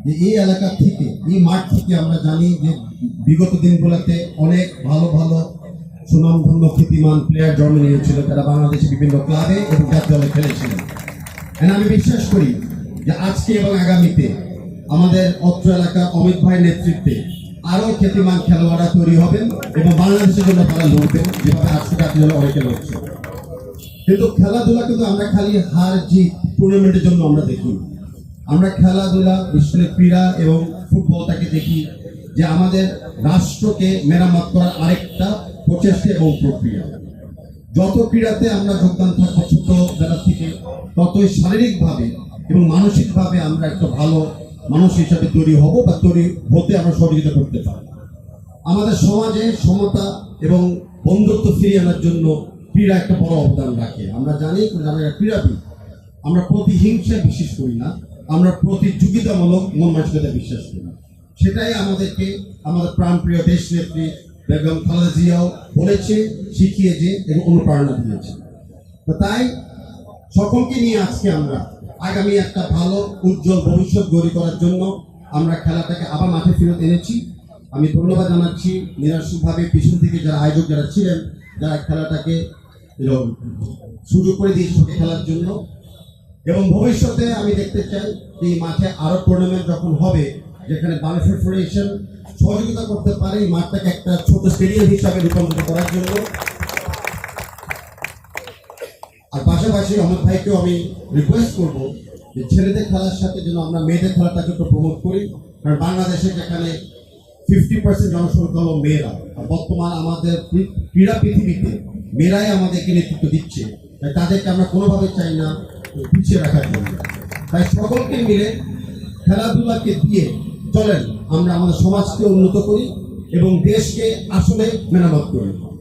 যে এই এলাকা থেকে, এই মাঠ থেকে আমরা জানি যে বিগত দিনগুলোতে অনেক ভালো ভালো সুনামধন্য খ্যাতিমান প্লেয়ার জন্ম নিয়েছিল, তারা বাংলাদেশে বিভিন্ন ক্লাবে এবং জাতীয় দলে খেলেছিলেন। আমি বিশ্বাস করি যে আজকে এবং আগামীতে আমাদের অত্র এলাকা অমিত ভাইয়ের নেতৃত্বে আরও খ্যাতিমান খেলোয়াড়রা তৈরি হবেন এবং বাংলাদেশের জন্য তারা লড়বেন, যেভাবে আজকে জাতীয় দলে অনেকে লড়ছে। কিন্তু খেলাধুলা কিন্তু আমরা খালি হার জিত টুর্নামেন্টের জন্য আমরা দেখি। আমরা খেলাধুলা, বিশেষ করে ক্রীড়া এবং ফুটবলটাকে দেখি যে আমাদের রাষ্ট্রকে মেরামত করার আরেকটা প্রচেষ্টা এবং প্রক্রিয়া। যত ক্রীড়াতে আমরা যোগদান থাকবো ছোটবেলা থেকে, ততই শারীরিকভাবে এবং মানসিকভাবে আমরা একটা ভালো মানুষ হিসাবে তৈরি হব বা তৈরি হতে আমরা সহযোগিতা করতে পারি। আমাদের সমাজে সমতা এবং বন্ধুত্ব ফিরিয়ে আনার জন্য ক্রীড়া একটা বড় অবদান রাখে। আমরা জানি আমরা ক্রীড়াবিদ, আমরা প্রতিহিংসায় বিশ্বাস করি না, আমরা প্রতিযোগিতামূলক মন মানসিকতা বিশ্বাস করি। সেটাই আমাদেরকে আমাদের প্রাণপ্রিয় দেশ নেত্রী বেগম খালেদা জিয়াও বলেছে, শিখিয়েছে এবং অনুপ্রেরণা দিয়েছে। তো তাই সকলকে নিয়ে আজকে আমরা আগামী একটা ভালো উজ্জ্বল ভবিষ্যৎ গড়ে করার জন্য আমরা খেলাটাকে আবার মাঠে ফেরত এনেছি। আমি ধন্যবাদ জানাচ্ছি নিরাশুভাবে পিছন থেকে যারা আয়োজক যারা ছিলেন, যারা খেলাটাকে সুযোগ করে দিয়েছে খেলার জন্য। এবং ভবিষ্যতে আমি দেখতে চাই যে এই মাঠে আরো টুর্নামেন্ট যখন হবে, যেখানে বাংলাদেশ ফেডারেশন সহযোগিতা করতে পারে এই মাঠটাকে একটা ছোট স্টেডিয়াম হিসাবে রূপান্তরিত করার জন্য। আর পাশাপাশি অমিত ভাইকেও আমি রিকোয়েস্ট করবো যে ছেলেদের খেলার সাথে যেন আমরা মেয়েদের খেলাটাকে একটু প্রমোট করি, কারণ বাংলাদেশে যেখানে 50% জনসংখ্যা হলো মেয়েরা, আর বর্তমান আমাদের ক্রীড়া পৃথিবীতে মেয়েরাই আমাদেরকে নেতৃত্ব দিচ্ছে, তাই তাদেরকে আমরা কোনোভাবে চাই না পিছিয়ে রাখার জন্য। তাই সকলকে মিলে খেলাধুলাকে দিয়ে চলেন আমরা আমাদের সমাজকে উন্নত করি এবং দেশকে আসলে মেরামত করি।